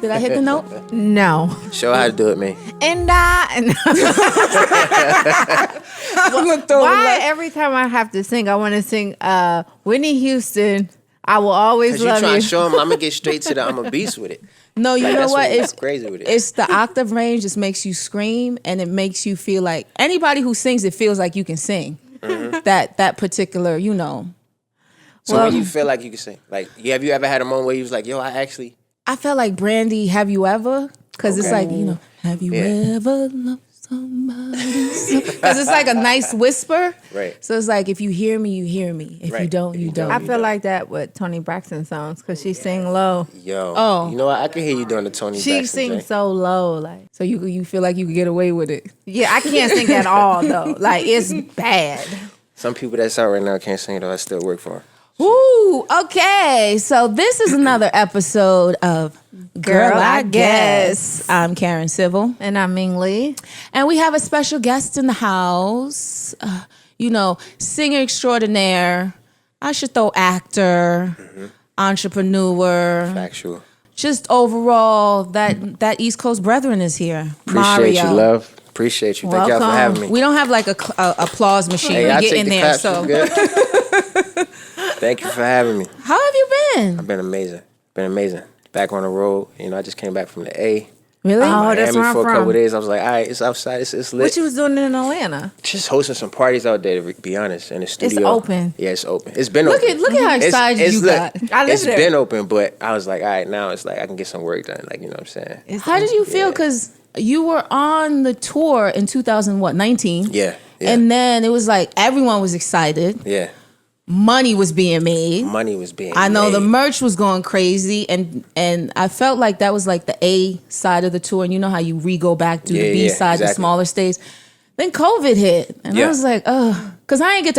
Did I hit the note? No. Show how to do it, man. And why every time I have to sing, I want to sing Whitney Houston, I Will Always Love You. Because you trying to show them, I'm going to get straight to the, I'm a beast with it. No, you know what? It's crazy with it. It's the octave range just makes you scream, and it makes you feel like anybody who sings it feels like you can sing. Mm-hmm. That particular, you know. So when you feel like you can sing, like, have you ever had a moment where you was like, yo, I felt like Brandy, have you ever? Because it's like, you know, have you ever loved somebody? Because it's like a nice whisper. Right. So it's like, if you hear me, you hear me. If you don't, you don't. I feel like that with Toni Braxton songs because she sing low. Yo, you know what? I can hear you doing the Toni Braxton. She sings so low, like. So you feel like you could get away with it. Yeah, I can't sing at all though. Like it's bad. Some people that's out right now can't sing though. I still work for them. Ooh, okay. So this is another episode of Girl, I Guess. I'm Karen Civil. And I'm Ming Lee. And we have a special guest in the house. Singer extraordinaire. I should throw actor, entrepreneur. Factual. Just overall, that East Coast brethren is here. Appreciate Mario. you, love. Appreciate you. Thank y'all for having me. We don't have like a applause machine. Hey, We get in there. So. Thank you for having me. How have you been? I've been amazing. Back on the road. You know, I just came back from the A. Really? Oh, that's where I'm for a couple from. of days. I was like, all right, it's outside. It's lit. What you was doing in Atlanta? Just hosting some parties out there, to be honest, in the studio. It's open. Yeah, it's open. It's been open. Look at how excited you got. It's been open, but I was like, all right, now it's like I can get some work done. Like, you know what I'm saying? How did you feel? Because you were on the tour in 2019. Yeah. And then it was like everyone was excited. Yeah. Money was being made. I know the merch was going crazy, and I felt like that was like the A side of the tour, and you know how you re-go back to the B side, the smaller states. Then COVID hit, and I was like, because I didn't get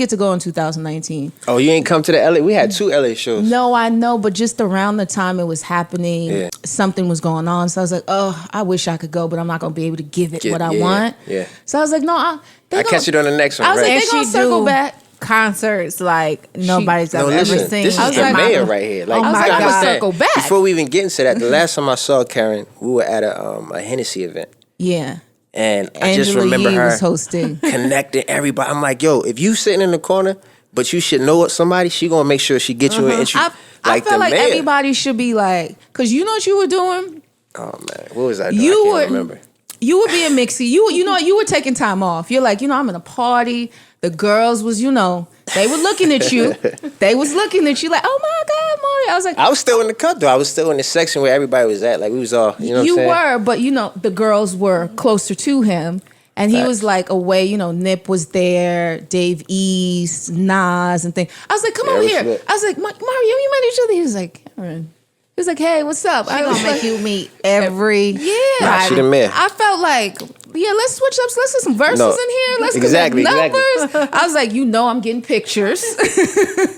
to go in 2019. Oh, you ain't come to the LA? We had 2 LA shows. No, I know, but just around the time it was happening, something was going on. So I was like, I wish I could go, but I'm not going to be able to give it what I want. Yeah. So I was like, no, I'll catch it on the next one. I was right? like, they're going to circle back. Concerts like nobody's ever seen. This is the mayor right here. Like, I was like, I'm gonna circle back. Before we even get into that, the last time I saw Karen, we were at a Hennessy event. Yeah. And I Angela just remember Yee her was hosting. connecting everybody. I'm like, yo, if you sitting in the corner, but you should know somebody, she gonna make sure she gets you an intro. I feel like everybody should be like, because you know what you were doing? Oh, man. What was I doing? I can't remember. You were being mixy. You know, you were taking time off. You're like, I'm in a party. The girls was, they were looking at you. They was looking at you like, oh my God, Mario. I was like, I was still in the cut though. I was still in the section where everybody was at. Like we was all, you know what I'm saying? You were, but the girls were closer to him. And he was like away, Nip was there, Dave East, Nas and things. I was like, come over here. Lit. I was like, Mario, you met each other? He was like, Karen. He was like, hey, what's up? She gonna make you meet every Nah, she the man. I felt like, let's switch up. Let's do some verses in here. Let's exactly, connect numbers. I was like, I'm getting pictures.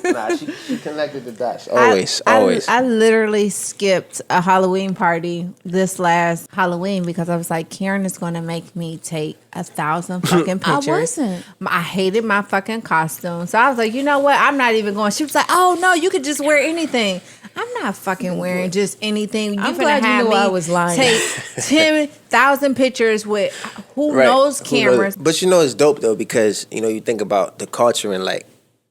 Nah, she connected the dots. Always. I literally skipped a Halloween party this last Halloween because I was like, Karen is going to make me take 1,000 fucking pictures. I wasn't. I hated my fucking costume. So I was like, you know what? I'm not even going. She was like, oh, no, you could just wear anything. I'm not fucking wearing just anything. I'm glad you knew I was lying. Take 10,000 pictures with who knows cameras. But it's dope though because you think about the culture and like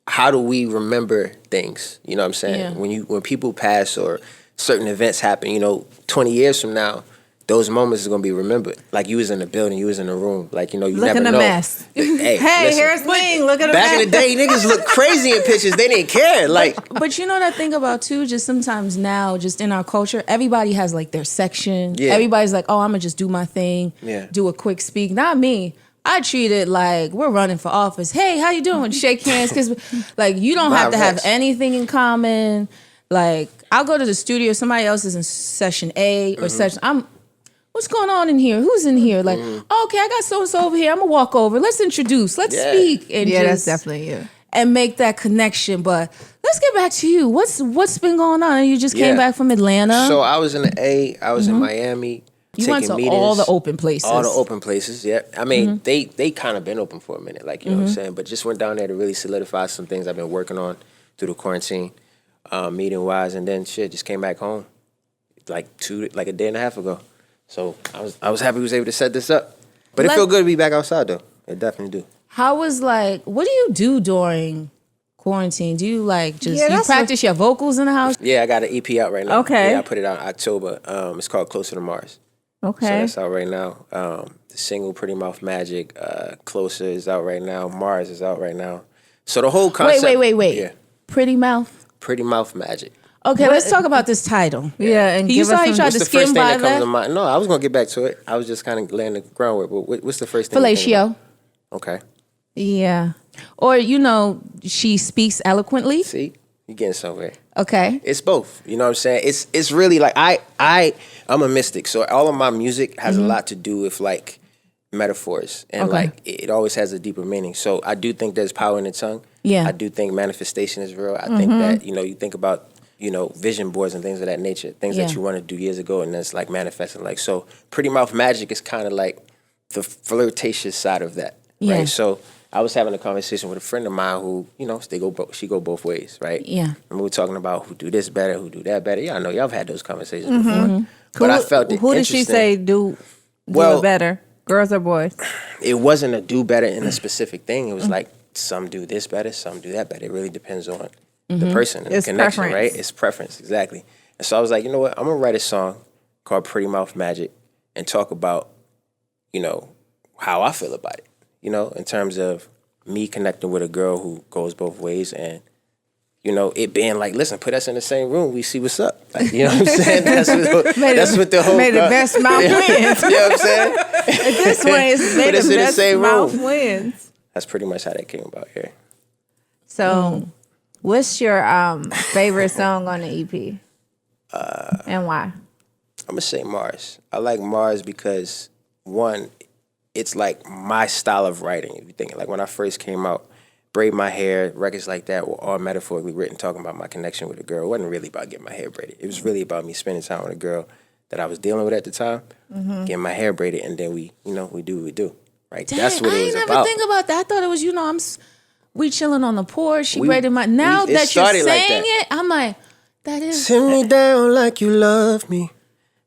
how do we remember things? You know what I'm saying? Yeah. When people pass or certain events happen, 20 years from now, those moments is gonna be remembered. Like you was in the building, you was in the room. Like you look never in the know. mess. Hey, here's Ming. Look at the back mess. in the day, niggas looked crazy in pictures. They didn't care. Like, but you know what I think about too? Just sometimes now, just in our culture, everybody has like their section. Yeah. Everybody's like, oh, I'm gonna just do my thing. Yeah. Do a quick speak. Not me. I treat it like we're running for office. Hey, how you doing? Shake hands, because like you don't have to have anything in common. Like I'll go to the studio. Somebody else is in session A or session. What's going on in here? Who's in here? Like, okay, I got so-and-so over here. I'm going to walk over. Let's introduce. Let's speak. And that's definitely you. And make that connection. But let's get back to you. What's been going on? You just came back from Atlanta. So I was in the A. I was in Miami. You went to meetings, all the open places. All the open places, yeah. I mean, they kind of been open for a minute, like, you know what I'm saying? But just went down there to really solidify some things I've been working on through the quarantine, meeting-wise. And then, just came back home. like a day and a half ago. So I was happy we was able to set this up. But it felt good to be back outside though. It definitely do. How was like? What do you do during quarantine? Do you like just you practice your vocals in the house? Yeah, I got an EP out right now. Okay. Yeah, I put it out in October. It's called Closer to Mars. Okay. So that's out right now. The single Pretty Mouth Magic, Closer is out right now. Mars is out right now. So the whole concept. Wait. Yeah. Pretty Mouth. Pretty Mouth Magic. Okay, let's talk about this title. Yeah, and you saw he tried What's to the skim first thing by that comes that. to mind? No, I was gonna get back to it. I was just kind of laying the groundwork. But what's the first thing? Fellatio. Okay. Yeah. Or she speaks eloquently. See, you getting somewhere. Okay. It's both. You know what I'm saying? It's really like I'm a mystic, so all of my music has a lot to do with like metaphors and like it always has a deeper meaning. So I do think there's power in the tongue. Yeah. I do think manifestation is real. I think that you think about vision boards and things of that nature, things that you want to do years ago, and that's like manifesting. Like so, Pretty Mouth Magic is kind of like the flirtatious side of that, right? So I was having a conversation with a friend of mine who, she go both ways, right? Yeah. And we were talking about who do this better, who do that better. Yeah, I know y'all have had those conversations before, but I felt it. Who did she say do it better? Girls or boys? It wasn't a do better in a specific thing. It was like some do this better, some do that better. It really depends on the person and It's the connection, preference. right? It's preference, exactly. And so I was like, you know what? I'm gonna write a song called Pretty Mouth Magic and talk about, how I feel about it. In terms of me connecting with a girl who goes both ways and, it being like, listen, put us in the same room, we see what's up. Like, you know what I'm saying? That's what the whole... May the best mouth wins. You know what I'm saying? This one is may Put us the in the best same mouth room. wins. That's pretty much how that came about here. So, what's your favorite song on the EP? And why? I'm gonna say Mars. I like Mars because one, it's like my style of writing. If you think like when I first came out, Braid My Hair, records like that were all metaphorically written, talking about my connection with a girl. It wasn't really about getting my hair braided. It was really about me spending time with a girl that I was dealing with at the time, getting my hair braided, and then we do what we do. Right? Dang, That's what it was I ain't about. never think about that. I thought it was, we chilling on the porch. She braided my. Now it that you're started like saying that. it, I'm like, that is. Sit me down like you love me.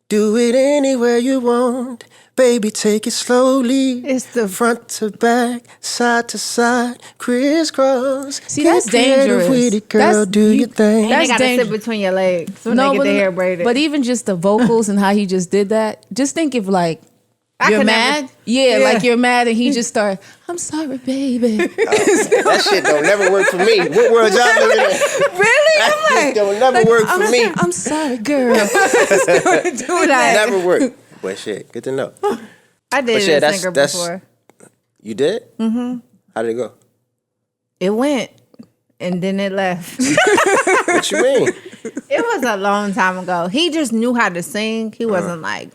Do it anywhere you want. Baby, take it slowly. It's the front to back, side to side, crisscross. See, that's dangerous. With it, girl, do your thing. And That's they gotta dangerous. sit between your legs when they get their hair braided. But even just the vocals and how he just did that, just think if like I you're could mad. never- Like you're mad and he just started, I'm sorry, baby. That shit don't never work for me. What world y'all living in? Really? That I'm shit like, don't never work for me. I'm sorry, girl. do that. Never work. Well, shit, good to know. I did But yeah, it as a singer before. You did? Mm-hmm. How did it go? It went, and then it left. What you mean? It was a long time ago. He just knew how to sing. He wasn't like,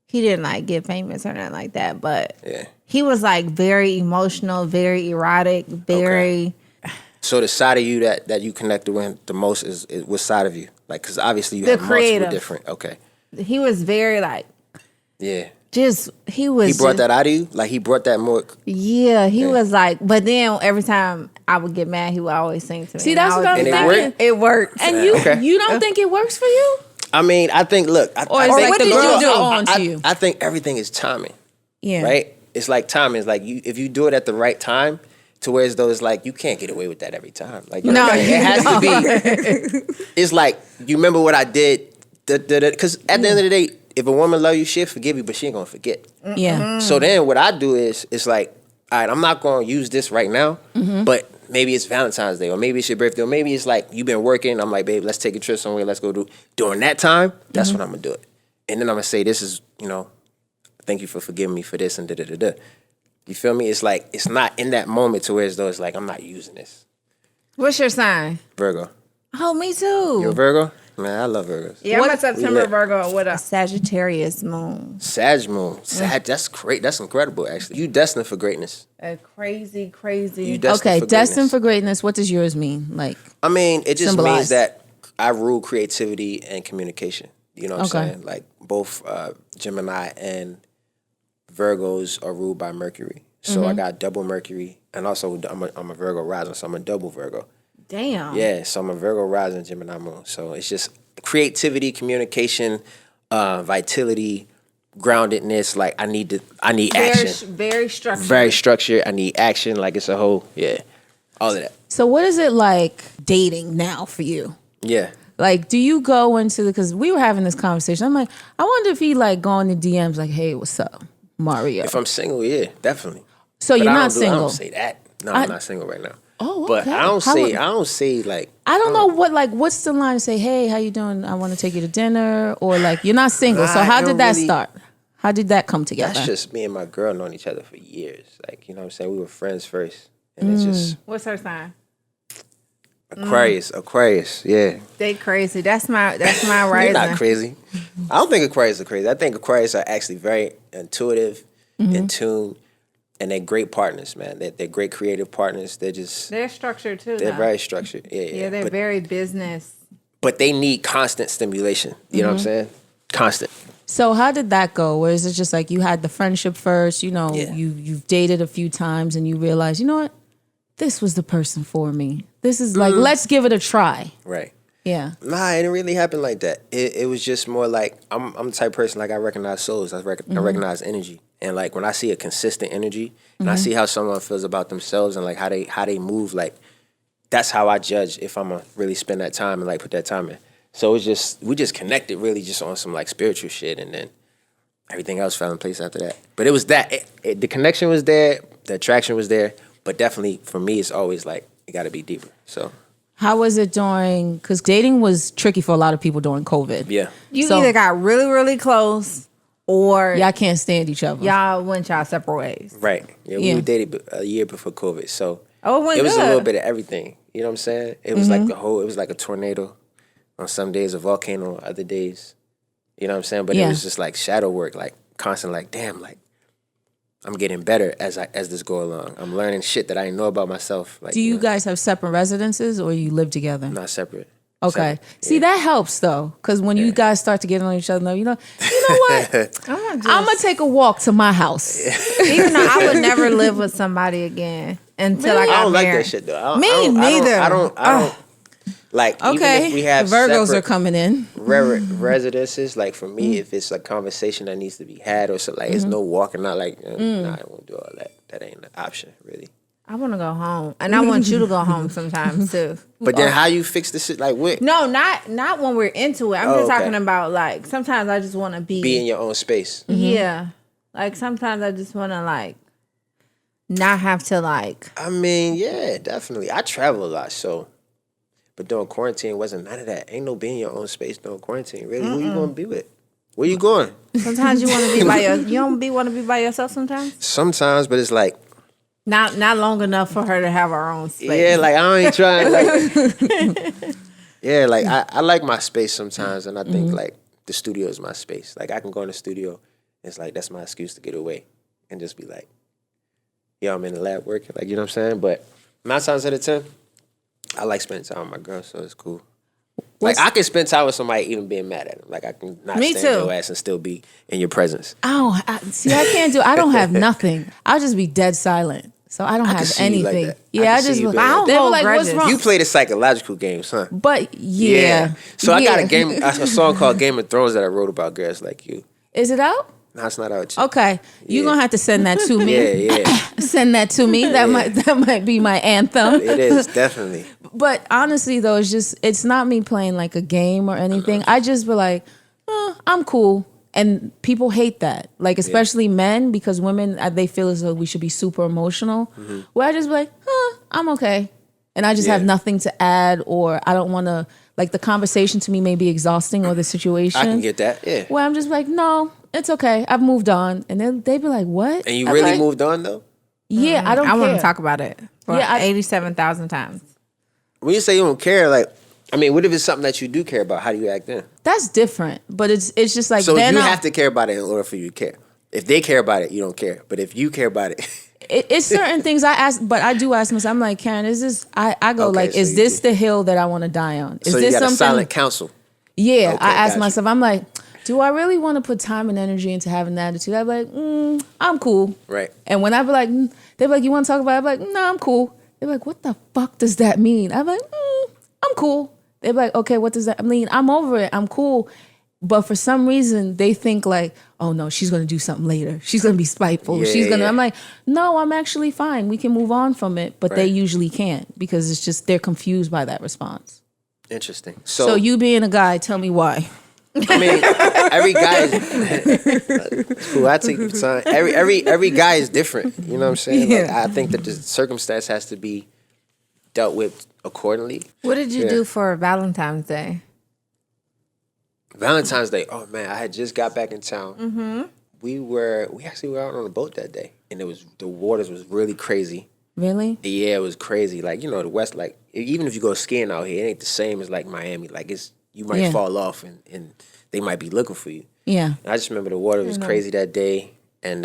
he didn't like get famous or nothing like that. But Yeah. he was like very emotional, very erotic, very. So the side of you that you connected with the most is what side of you? Like, because obviously you The have creative. multiple different. Okay. He was very like, Yeah. just he was. He brought just- that out of you? Like he brought that more. Yeah, he was like. But then every time I would get mad, he would always sing to me. See, and that's I what would I'm be And it thinking. worked? It worked. And you Okay. you don't think it works for you? I mean, I think, look. Or is I it think the girl do on to I, you? I think everything is timing, Yeah. right? It's like timing. It's like if you do it at the right time, to where as though it's like you can't get away with that every time. Like, you know No, what I mean? you It has to be. It's like, you remember what I did? Because at the end of the day, if a woman love you, she'll forgive you, but she ain't gonna forget. Yeah. So then what I do is, it's like, all right, I'm not gonna use this right now, but maybe it's Valentine's Day, or maybe it's your birthday, or maybe it's like you've been working. I'm like, babe, let's take a trip somewhere. Let's go do. During that time, that's when I'm gonna do it. And then I'm gonna say, this is, thank you for forgiving me for this and da-da-da-da. You feel me? It's like, it's not in that moment to where as though it's like, I'm not using this. What's your sign? Virgo. Oh, me too. You a Virgo? Man, I love Virgos. Yeah, I'm a September lit. Virgo with a Sagittarius moon. Sag moon. That's great. That's incredible, actually. You destined for greatness. A crazy. You destined Okay, for destined greatness. for greatness. What does yours mean? Like, I mean, it just Symbolize. means that I rule creativity and communication. You know what I'm Okay. saying? Like, both Gemini and Virgos are ruled by Mercury. So I got double Mercury, and also I'm a Virgo rising, so I'm a double Virgo. damn. Yeah, so I'm a Virgo rising, Gemini moon. So it's just, creativity, communication, vitality, groundedness. Like I need action. Very structured. Very structured. I need action. Like it's a whole, all of that. So what is it like dating now for you? Yeah. Like, do you go into because we were having this conversation. I'm like, I wonder if he like go in the DMs like, hey, what's up, Mario? If I'm single, yeah, definitely. So you're not single. I don't say that. No, I'm not single right now. Oh, but okay. I don't say like. I don't know what's the line to say, hey, how you doing? I want to take you to dinner, or like you're not single. So how did that start? How did that come together? That's just me and my girl knowing each other for years. Like, you know what I'm saying? We were friends first. And it's just. What's her sign? Aquarius, yeah. They crazy. That's my rising. They're not crazy. I don't think Aquarius are crazy. I think Aquarius are actually very intuitive, in tune, and they're great partners, man. They're great creative partners. They're structured too. They're very structured. Yeah. They're very business. But they need constant stimulation. You know what I'm saying? Constant. So how did that go? Or is it just like you had the friendship first, you've dated a few times and you realized, you know what? This was the person for me. This is like, let's give it a try. Right. Yeah. Nah, it didn't really happen like that. It was just more like, I'm the type of person, like I recognize souls. I recognize energy. And like when I see a consistent energy and I see how someone feels about themselves and like how they move, like that's how I judge if I'm gonna really spend that time and like put that time in. So we just connected really just on some like spiritual shit, and then everything else fell in place after that. But it was that, the connection was there, the attraction was there, but definitely for me, it's always like, it gotta be deeper, so. How was it because dating was tricky for a lot of people during COVID. Yeah. You either got really, really close or y'all can't stand each other. Y'all went y'all separate ways. Right. Yeah, we were dated a year before COVID, so it was good. a little bit of everything. You know what I'm saying? It was like it was like a tornado. On some days, a volcano, other days, you know what I'm saying? But it was just like shadow work, like constant, like, damn, like, I'm getting better as this go along. I'm learning shit that I didn't know about myself. Like, do you guys have separate residences or you live together? Not separate. Okay. See, that helps though, because when you guys start to get on each other, you know what? I'm gonna take a walk to my house. Even though I would never live with somebody again until I got married. I don't like that shit though. Me neither. I don't. Like, even if we have the Virgos are coming in. Residences, like for me, if it's a conversation that needs to be had or something, like it's no walking out, like, nah, I won't do all that. That ain't an option, really. I want to go home. And I want you to go home sometimes, too. But then how you fix this shit, like what? No, not when we're into it. I'm just talking about, like, sometimes I just want to be in your own space. Yeah. Like, sometimes I just want to, like, not have to, like. I mean, yeah, definitely. I travel a lot, so. But during quarantine, wasn't none of that. Ain't no being in your own space during quarantine. Really, who you gonna be with? Where you going? Sometimes you want to be by you don't want to be by yourself sometimes. Sometimes, but it's like not long enough for her to have her own space. Yeah, like I ain't trying. Like, yeah, like I like my space sometimes, and I think like the studio is my space. Like I can go in the studio. It's like that's my excuse to get away and just be like, yo, I'm in the lab working. Like you know what I'm saying? But 9 times out of 10. I like spending time with my girl, so it's cool. Like I can spend time with somebody even being mad at them. Like I can not stand your ass and still be in your presence. Oh, I don't have nothing. I'll just be dead silent. So I don't have anything. I just they were like, what's wrong? You play the psychological games, huh? But yeah. So I got a song called Game of Thrones that I wrote about girls like you. Is it out? No, it's not out yet. Okay. You're going to have to send that to me. Yeah. Send that to me. That might be my anthem. It is, definitely. But honestly, though, it's not me playing like a game or anything. I just be like, I'm cool. And people hate that. Like, especially men, because women, they feel as though we should be super emotional. Mm-hmm. Where I just be like, I'm okay. And I just have nothing to add, or I don't want to, like, the conversation to me may be exhausting or the situation. I can get that, yeah. Where I'm just like, no, it's okay. I've moved on. And then they'd be like, what? And you really moved on, though? Yeah, I don't care. I want to talk about it. 87,000 times. When you say you don't care, like, I mean, what if it's something that you do care about? How do you act then? That's different. But it's just like... So you have to care about it in order for you to care. If they care about it, you don't care. But if you care about it... it's certain things I ask, but I do ask myself, I'm like, Karen, is this... I go like, so is this the hill that I want to die on? Is so this you got something... a silent counsel. Yeah, okay, I ask myself, I'm like, do I really want to put time and energy into having that attitude? I'd be like, I'm cool. Right. And when I be like, they'd be like, you want to talk about it? I'd be like, no, I'm cool. They're like, what the fuck does that mean? I'm like, I'm cool. They're like, okay, what does that mean? I'm over it. I'm cool. But for some reason, they think like, oh no, she's gonna do something later. She's gonna be spiteful. I'm like, no, I'm actually fine. We can move on from it. But they usually can't because it's just they're confused by that response. Interesting. So you being a guy, tell me why. I mean, every guy is cool. I take son. Every guy is different. You know what I'm saying? Like, I think that the circumstance has to be dealt with accordingly. What did you do for Valentine's Day? Valentine's Day. Oh man, I had just got back in town. Mm-hmm. We actually were out on a boat that day, and the waters was really crazy. Really? Yeah, it was crazy. Like, you know, the West, like, even if you go skiing out here, it ain't the same as like Miami. Like, you might fall off and they might be looking for you. Yeah. And I just remember the water was crazy that day, and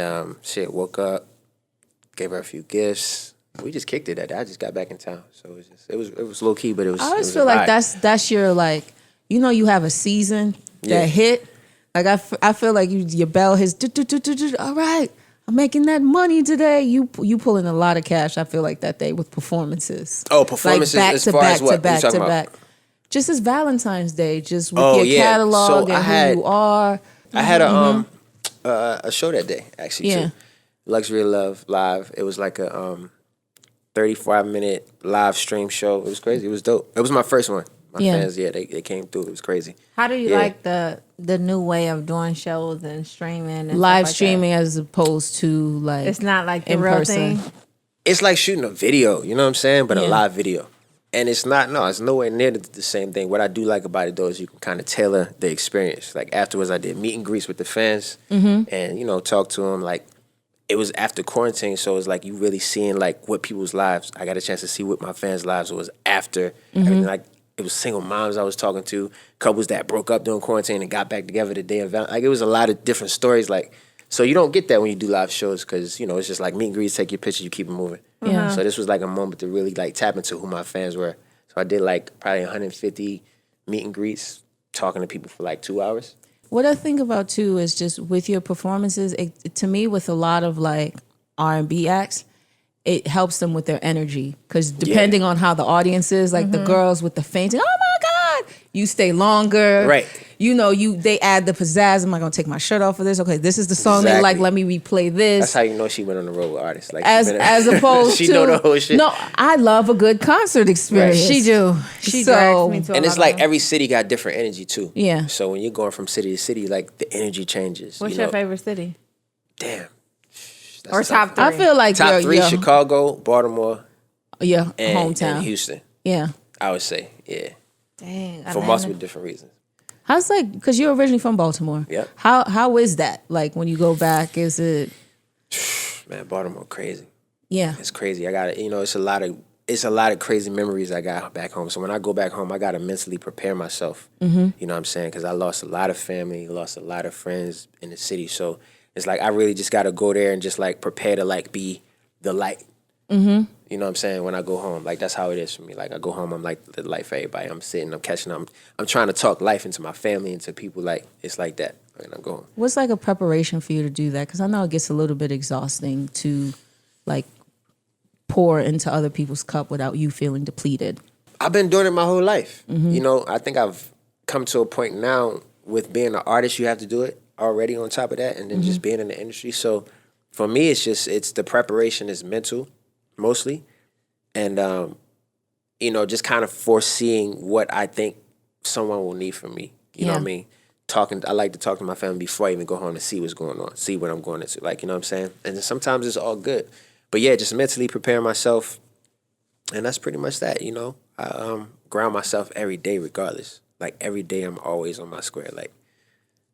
woke up, gave her a few gifts. We just kicked it that day. I just got back in town, so it was low key, but it was. I always feel like that's your like, you know, you have a season that hit. Like I feel like your bell hits. All right, I'm making that money today. You pull in a lot of cash. I feel like that day with performances. Oh, performances like back as to far back as what? to back What to you back. Just as Valentine's Day, just with your catalog so and who you are. I had a show that day actually too. Luxury of Love live. It was like a 35-minute live stream show. It was crazy. It was dope. It was my first one. My fans, they came through. It was crazy. How do you like the new way of doing shows and streaming and live stuff like streaming that? as opposed to like It's not like the in real person. thing. It's like shooting a video, you know what I'm saying? But a live video. And it's nowhere near the same thing. What I do like about it though is you can kind of tailor the experience. Like afterwards I did meet and greets with the fans and, you know, talk to them. Like it was after quarantine, so it was like you really seeing like what people's lives. I got a chance to see what my fans' lives was after everything. Like it was single moms I was talking to, couples that broke up during quarantine and got back together the day of Valentine's. Like it was a lot of different stories. Like, so you don't get that when you do live shows because, you know, it's just like meet and greets, take your picture, you keep it moving. Yeah. So this was like a moment to really like tap into who my fans were. So I did like probably 150 meet and greets, talking to people for like 2 hours. What I think about too is just with your performances, to me, with a lot of like R&B acts, it helps them with their energy because depending on how the audience is, like the girls with the fainting, oh my God, you stay longer. Right. You know, they add the pizzazz. Am I gonna take my shirt off for this? Okay, this is the song they like. Let me replay this. That's how you know she went on the road with artists. Like as opposed she to know the whole shit. No, I love a good concert experience. Right. She do. She drags me to and a it's lot like of every city got different energy too. Yeah. So when you're going from city to city, like the energy changes. What's your favorite city? Damn. Or top three? I feel like top three: your Chicago, Baltimore, yeah, and hometown, Houston. Yeah. I would say, yeah. Dang. For multiple different reasons. How's like, because you're originally from Baltimore. Yeah. How is that? Like when you go back, is it? Man, Baltimore crazy. Yeah. It's crazy. I got it's a lot of crazy memories I got back home. So when I go back home, I got to mentally prepare myself. You know what I'm saying? Because I lost a lot of family, lost a lot of friends in the city. So it's like I really just got to go there and just like prepare to like be the light. You know what I'm saying? When I go home, like that's how it is for me. Like I go home, I'm like the light for everybody. I'm sitting, I'm catching, I'm trying to talk life into my family, into people. Like it's like that when I go home. What's like a preparation for you to do that? Because I know it gets a little bit exhausting to like pour into other people's cup without you feeling depleted. I've been doing it my whole life. You know, I think I've come to a point now with being an artist, you have to do it already on top of that, and then just being in the industry. So for me, it's the preparation is mental mostly, and you know, just kind of foreseeing what I think someone will need from me. You know what I mean? I like to talk to my family before I even go home to see what's going on, see what I'm going into. Like, you know what I'm saying? And then sometimes it's all good. But yeah, just mentally preparing myself. And that's pretty much that, you know. I ground myself every day regardless. Like every day I'm always on my square. Like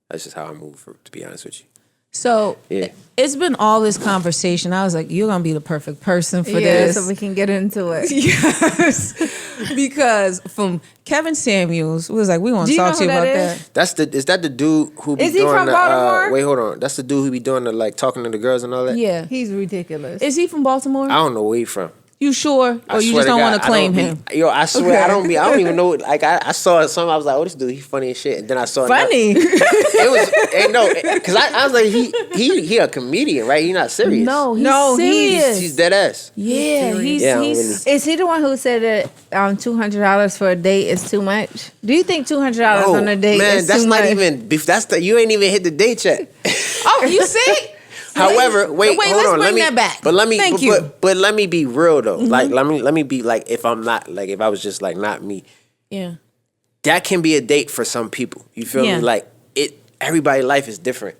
that's just how I move, to be honest with you. So it's been all this conversation. I was like, you're going to be the perfect person for this. So we can get into it. Yes. Because from Kevin Samuels, we was like, we want to talk to you about that. Is that the dude who be Is he doing from the Baltimore? wait, hold on. That's the dude who be doing the like talking to the girls and all that? Yeah. He's ridiculous. Is he from Baltimore? I don't know where he from. You sure? I Or you swear just don't God, want to claim him? I swear, I don't even know. Like, I saw something, I was like, oh, this dude, he's funny as shit. And then I saw Funny. because I was like, he a comedian, right? He not serious. No, serious. He's dead ass. Yeah, he's Is he the one who said that $200 for a date is too much? Do you think $200 No, on a date man, is that's too not much? even, you ain't even hit the date yet. Oh, you see? However, wait, hold let's on. bring that back. But let me, Thank you. But let me be real though. Like, let me be like, if I'm not, like, if I was just like not me, Yeah. that can be a date for some people. You feel Yeah. me? Like everybody's life is different.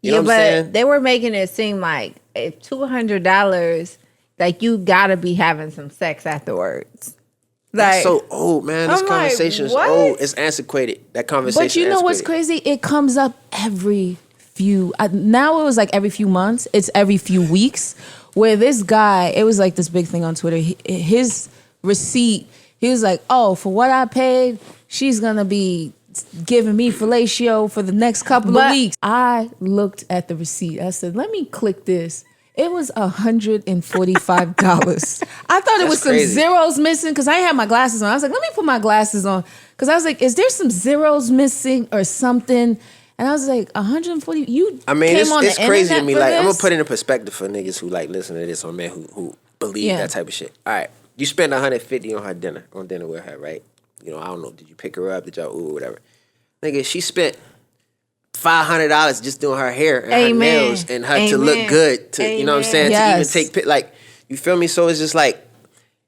You know Yeah, what I'm but saying? they were making it seem like if $200, like you gotta be having some sex afterwards. That's Like, so old, man. This I'm like, conversation is what? old. It's antiquated. That conversation. But you know what's antiquated. crazy? It comes up every few. Now it was like every few months. It's every few weeks. Where this guy, it was like this big thing on Twitter. His receipt, he was like, "Oh, for what I paid, she's gonna be giving me fellatio for the next couple of weeks." I looked at the receipt. I said, "Let me click this." It was $145. I thought it was some crazy. zeros missing because I had my glasses on. I was like, let me put my glasses on because I was like, is there some zeros missing or something? And I was like, 140. You I mean, came on it's the crazy to internet me. for Like, I'm gonna this? put it in perspective for niggas who like listen to this, or men who believe Yeah. that type of shit. All right, you spend $150 on dinner with her, right? You know, I don't know. Did you pick her up? Did y'all whatever? Nigga, she spent $500 just doing her hair and her Amen. nails and her to look good. To you know what I'm saying? Yes. To even take like, you feel me? So it's just like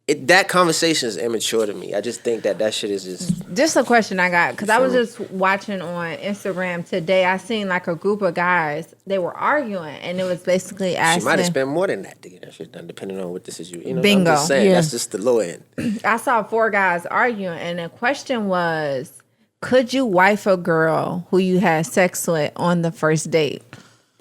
that conversation is immature to me. I just think that shit is just a question I got, because I was just watching on Instagram today. I seen like a group of guys, they were arguing, and it was basically asking. She might have spent more than that to get that shit done, depending on what this is. You know, Bingo. I'm just saying, Yeah. that's just the low end. I saw 4 guys arguing, and the question was, could you wife a girl who you had sex with on the first date?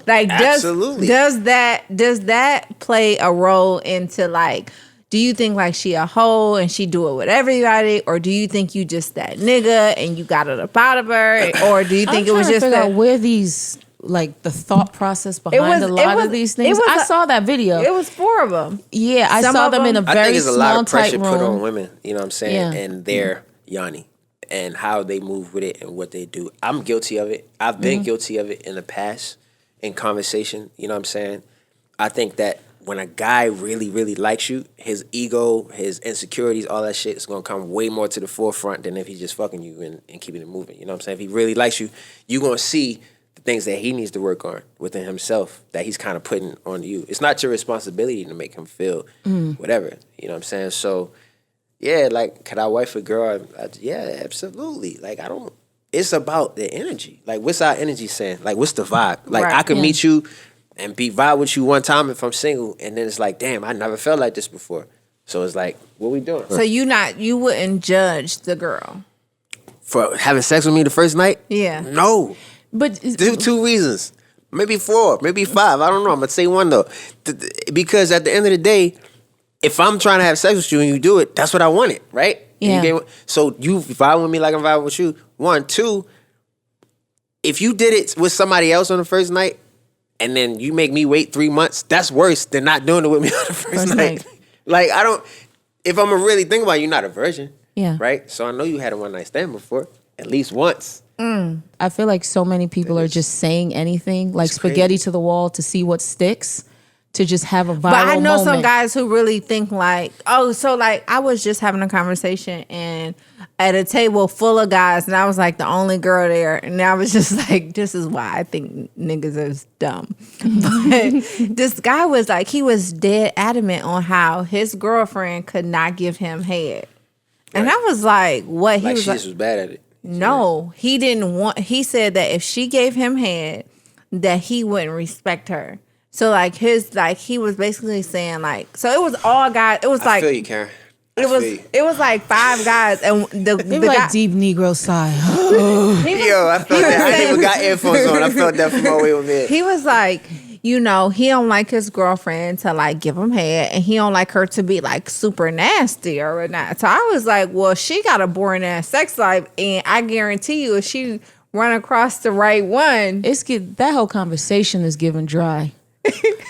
Like, Absolutely. does that play a role into, like, do you think like she a hoe and she do it with everybody, or do you think you just that nigga and you got it up out of her, or do you think it was just figure that? out where these like the thought process behind a lot of these things. I saw that video. It was 4 of them. Yeah, I Some saw of them in a them- I very think it's a small, lot of pressure tight put on room. women, you know what I'm saying, Yeah. and their yanni and how they move with it and what they do. I'm guilty of it. I've been guilty of it in the past in conversation, you know what I'm saying? I think that when a guy really, really likes you, his ego, his insecurities, all that shit is going to come way more to the forefront than if he's just fucking you and keeping it moving. You know what I'm saying? If he really likes you, you're going to see the things that he needs to work on within himself that he's kind of putting on you. It's not your responsibility to make him feel whatever. You know what I'm saying? So, yeah, like, could I wife a girl? Yeah, absolutely. Like, it's about the energy. Like, what's our energy saying? Like, what's the vibe? Like, Right. I could meet you and be vibe with you one time if I'm single, and then it's like, damn, I never felt like this before. So it's like, what we doing? So you wouldn't judge the girl. For having sex with me the first night? Yeah. No. But Two reasons. Maybe 4, maybe 5. I don't know. I'm going to say one, though. Because at the end of the day, if I'm trying to have sex with you and you do it, that's what I wanted, right? Yeah. So you vibe with me like I'm vibing with you. 1, 2, if you did it with somebody else on the first night, and then you make me wait 3 months, that's worse than not doing it with me on the first night. Like, if I'm really think about it, you're not a virgin. Yeah. Right? So I know you had a one night stand before, at least once. I feel like so many people are just saying anything, like spaghetti to the wall to see what sticks, to just have a viral But I know some moment. guys who really think like, oh, so like I was just having a conversation and at a table full of guys, and I was like the only girl there, and I was just like, this is why I think niggas is dumb. But this guy was like, he was dead adamant on how his girlfriend could not give him head, and I was like, what? He Like, was she like, just was bad at it. no, he didn't want. He said that if she gave him head, that he wouldn't respect her. So like he was basically saying like, so it was all guys. It was I like feel you, Karen. it was like 5 guys, and the Maybe like guy, deep Negro sigh. Yo, I felt that. I didn't even got earphones on. I felt that from all the way over there. he was like, you know, he don't like his girlfriend to like give him head, and he don't like her to be like super nasty or whatnot. So I was like, well, she got a boring ass sex life, and I guarantee you, if she run across the right one, That whole conversation is given dry.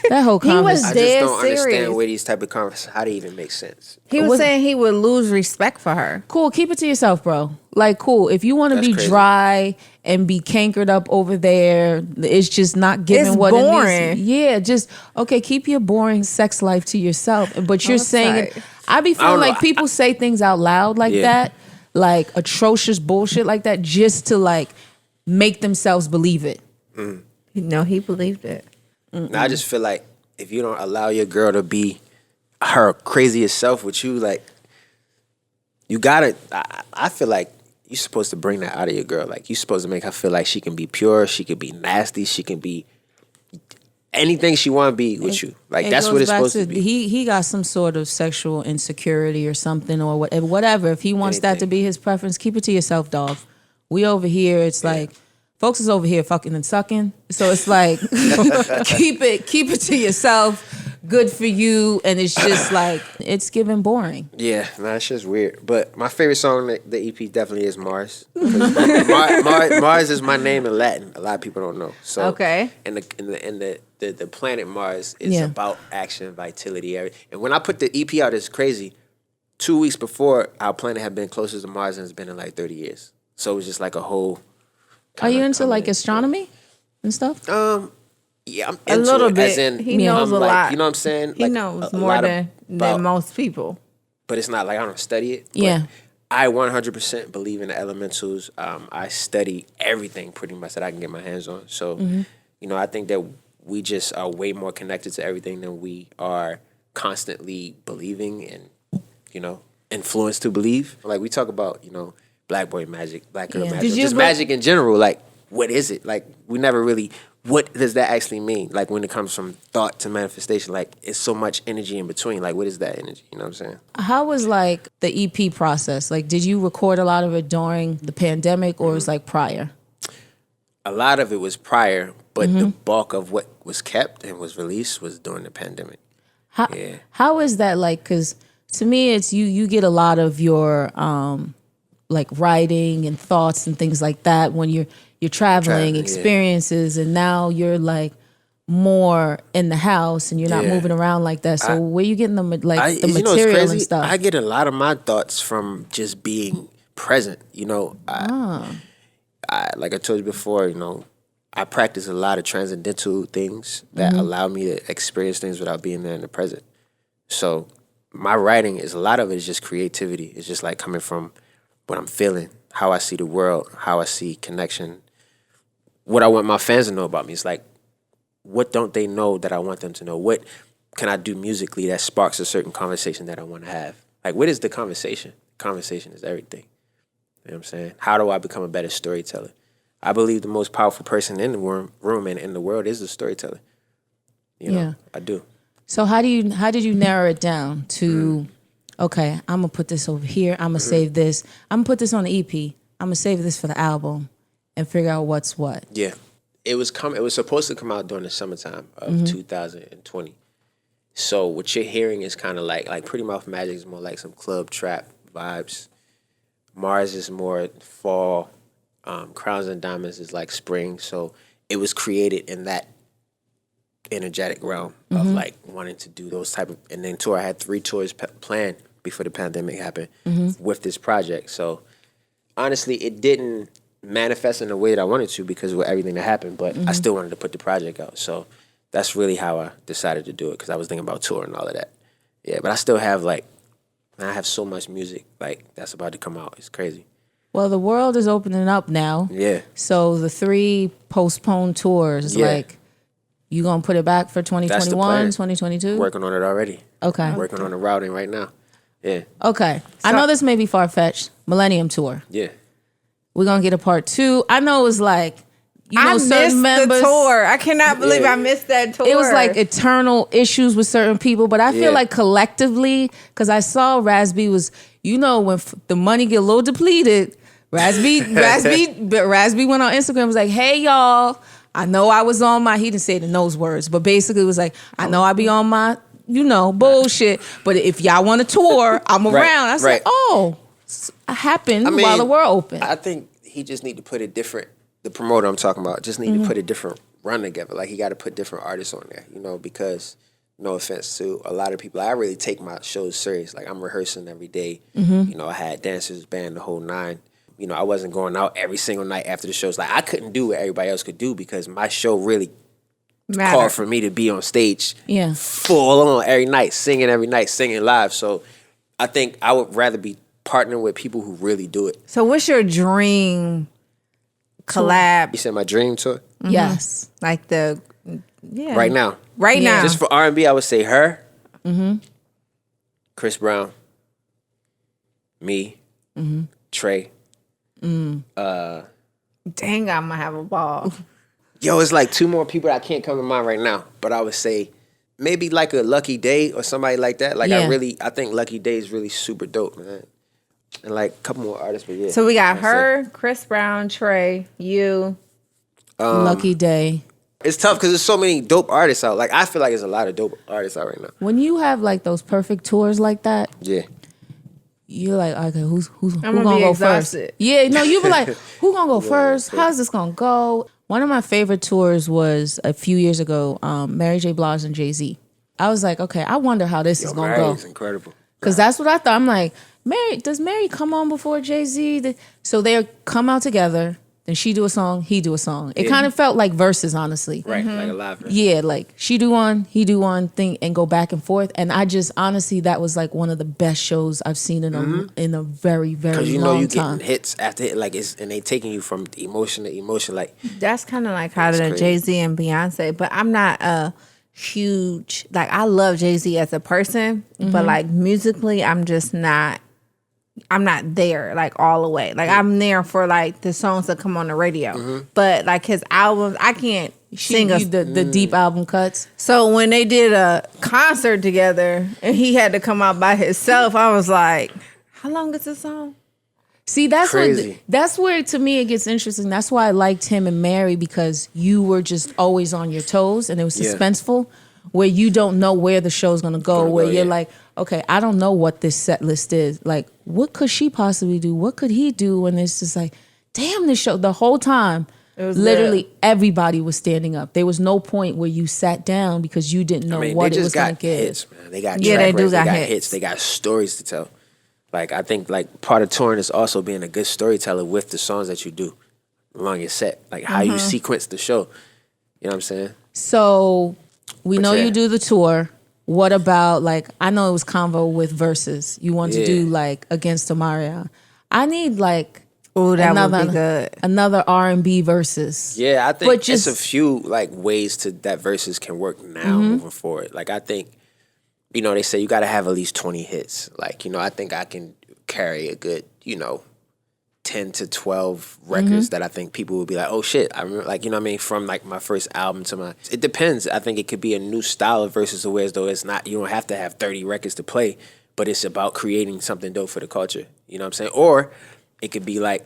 That whole He was conversation. I just dead don't understand serious. where these type of conversations, how they even make sense. He was saying he would lose respect for her. Cool, keep it to yourself, bro. Like, cool. If you want to That's be crazy. dry and be cankered up over there, it's just not giving It's what boring. it needs. Yeah, just okay. Keep your boring sex life to yourself. But you're saying it. I be feeling don't know. like people say things out loud like that, like atrocious bullshit like that, just to like make themselves believe it. No, he believed it. Now, I just feel like if you don't allow your girl to be her craziest self with you, like, you gotta, I feel like you're supposed to bring that out of your girl. Like, you're supposed to make her feel like she can be pure, she can be nasty, she can be anything she want to be with you. Like, that's what it's supposed to be. He got some sort of sexual insecurity or something or whatever. If he wants that to be his preference, keep it to yourself, dog. We over here, it's like, folks is over here fucking and sucking. So it's like, keep it to yourself. Good for you. And it's just like, it's giving boring. Yeah, nah, it's just weird. But my favorite song, the EP, definitely is Mars. Mars is my name in Latin. A lot of people don't know. So Okay. And the planet Mars is about action, vitality, everything. And when I put the EP out, it's crazy. 2 weeks before, our planet had been closest to Mars, and it's been in like 30 years. So it was just like a whole. Are you into like astronomy and stuff? Yeah, I'm A into little it, bit. as in, He knows I'm a like, lot. You know what I'm saying? He Like, knows a more lot than about- most people. But it's not like I don't study it. But Yeah. I 100% believe in the elementals. I study everything pretty much that I can get my hands on. So, you know, I think that we just are way more connected to everything than we are constantly believing and, you know, influenced to believe. Like, we talk about, you know, black boy magic, black girl magic, Did you just look- magic in general. Like, what is it? Like, we never really, what does that actually mean? Like, when it comes from thought to manifestation, like, it's so much energy in between. Like, what is that energy? You know what I'm saying? How was like the EP process? Like, did you record a lot of it during the pandemic or was like prior? A lot of it was prior, but the bulk of what was kept and was released was during the pandemic. How is that like? Because to me, it's you get a lot of your like writing and thoughts and things like that when you're traveling, experiences, and now you're like more in the house and you're not moving around like that. So where you getting the You material know what's crazy? and stuff? I get a lot of my thoughts from just being present. You know, I like I told you before, you know, I practice a lot of transcendental things that allow me to experience things without being there in the present. So my writing is, a lot of it is just creativity. It's just like coming from what I'm feeling, how I see the world, how I see connection, what I want my fans to know about me. It's like, what don't they know that I want them to know? What can I do musically that sparks a certain conversation that I want to have? Like, what is the conversation? Conversation is everything. You know what I'm saying? How do I become a better storyteller? I believe the most powerful person in the room and in the world is the storyteller. You know, I do. So how did you narrow it down to, okay, I'm gonna put this over here, I'm gonna save this, I'm gonna put this on the EP, I'm gonna save this for the album and figure out what's what. Yeah. It was supposed to come out during the summertime of 2020. So what you're hearing is kind of like Pretty Mouth Magic is more like some club trap vibes. Mars is more fall. Crowns and Diamonds is like spring. So it was created in that energetic realm of like wanting to do those type of, and then tour. I had 3 tours planned before the pandemic happened with this project. So honestly, it didn't manifest in the way that I wanted to because of everything that happened, but I still wanted to put the project out. So that's really how I decided to do it, because I was thinking about tour and all of that. Yeah, but I still have I have so much music that's about to come out. It's crazy. Well, the world is opening up now. Yeah. So the 3 postponed tours, like, you gonna put it back for 2021, 2022? Working on it already. Okay. Working on the routing right now. Yeah. Okay. I know this may be far-fetched. Millennium Tour. Yeah. We're gonna get a part 2. I know it was like, I certain missed members, the tour. I cannot believe I missed that tour. it was like eternal issues with certain people, but I feel like collectively, because I saw Rasby was, when the money get a little depleted, Rasby went on Instagram, was like, hey y'all, I know I was on my, he didn't say it in those words, but basically it was like, I know I be on my, bullshit, but if y'all want to tour, I'm around. I was like, it happened while the world open. I think he just need to put it different the promoter I'm talking about just need to put a different run together. Like he got to put different artists on there, you know, because no offense to a lot of people, I really take my shows serious. Like I'm rehearsing every day. You know, I had dancers, band, the whole nine. You know, I wasn't going out every single night after the shows. Like I couldn't do what everybody else could do because my show really called for me to be on stage full on every night, singing live. So I think I would rather be partnering with people who really do it. So what's your dream collab? You said my dream tour? Yes. Like Right now. Right now. Just for R&B, I would say her, Chris Brown, me, Trey. Dang, I'm gonna have a ball. Yo, it's like two more people that I can't come to mind right now. But I would say maybe like a Lucky Day or somebody like that. Like I think Lucky Day is really super dope, man. And like a couple more artists, but yeah. So we got her, Chris Brown, Trey, you. Lucky Day. It's tough because there's so many dope artists out. Like I feel like there's a lot of dope artists out right now. When you have like those perfect tours like that, Yeah. you're like, okay, who's gonna gonna be go exhausted. first? Yeah, no, you be like, who gonna go first? How's this gonna go? One of my favorite tours was a few years ago, Mary J. Blige and Jay-Z. I was like, okay, I wonder how this is gonna go. It's incredible. Because that's what I thought. I'm like, does Mary come on before Jay-Z? So they come out together. Then she do a song, he do a song. It kind of felt like verses, honestly. Right, like a live verse. Yeah, like she do one, he do one thing, and go back and forth. And I just honestly, that was like one of the best shows I've seen in a very, very Because you long know you time. getting hits after hit, like and they taking you from emotion to emotion. Like That's kind of like how the Jay-Z and Beyonce, but I'm not a huge, like I love Jay-Z as a person, but like musically, I'm not there like all the way. Like I'm there for like the songs that come on the radio, but like his albums, I can't sing the deep album cuts. So when they did a concert together and he had to come out by himself, I was like, how long is this song? See, that's Crazy. that's where to me it gets interesting. That's why I liked him and Mary, because you were just always on your toes and it was suspenseful, where you don't know where the show's gonna go. Where you're like, okay, I don't know what this set list is. Like, what could she possibly do? What could he do? And it's just like, damn, this show. The whole time, it was literally everybody was standing up. There was no point where you sat down because you didn't know what it was going to get. Hits, man. They got they do got hits. They got stories to tell. Like I think like part of touring is also being a good storyteller with the songs that you do along your set. Like how you sequence the show. You know what I'm saying? So we know you do the tour. What about like, I know it was convo with verses. You want to do like Against Amaria. I need like would be good. Another R&B verses. Yeah, I think just a few like ways to that verses can work now moving forward. Like I think, you know, they say you got to have at least 20 hits. Like, you know, I think I can carry a good, 10 to 12 records that I think people would be like, oh shit, I remember, like, you know what I mean? From like my first album to it depends. I think it could be a new style of verses where as though it's not, you don't have to have 30 records to play, but it's about creating something dope for the culture. You know what I'm saying? Or it could be like